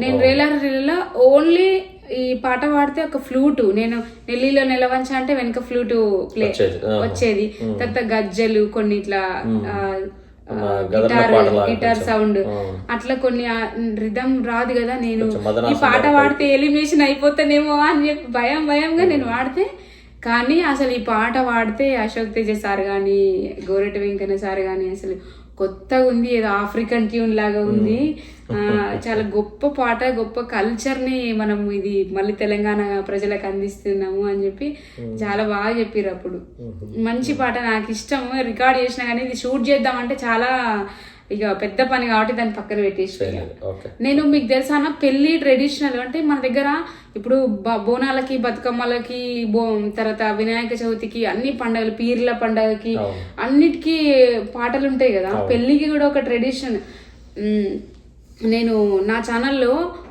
నేను రేలాలో ఓన్లీ ఈ పాట పాడితే ఒక ఫ్లూటు, నేను నెల్లిలో నెలవంచ అంటే వెనక ఫ్లూటు ప్లే వచ్చేది, తర్వాత గజ్జలు కొన్ని ఇట్లా గిటార్ సౌండ్ అట్లా కొన్ని రిథం రాదు కదా. నేను ఈ పాట పాడితే ఎలిమినేషన్ అయిపోతానేమో అని చెప్పి భయంగా నేను వాడితే, కానీ అసలు ఈ పాట పాడితే అశోక్ తేజ సార్ కానీ గోరెటి వెంకన్న సార్ కానీ అసలు కొత్తగా ఉంది, ఏదో ఆఫ్రికన్ ట్యూన్ లాగా ఉంది. చాలా గొప్ప పాట, గొప్ప కల్చర్ ని మనం ఇది మళ్ళీ తెలంగాణ ప్రజలకు అందిస్తున్నాము అని చెప్పి చాలా బాగా చెప్పారు. అప్పుడు మంచి పాట, నాకు ఇష్టం. రికార్డ్ చేసినా కానీ ఇది షూట్ చేద్దామంటే చాలా ఇక పెద్ద పని కాబట్టి దాన్ని పక్కన పెట్టేసి, నేను మీకు తెలుసా అన్న పెళ్లి ట్రెడిషనల్ అంటే మన దగ్గర ఇప్పుడు బోనాలకి బతుకమ్మలకి తర్వాత వినాయక చవితికి అన్ని పండుగలు పీర్ల పండుగకి అన్నిటికీ పాటలు ఉంటాయి కదా. పెళ్లికి కూడా ఒక ట్రెడిషన్. నేను నా ఛానల్లో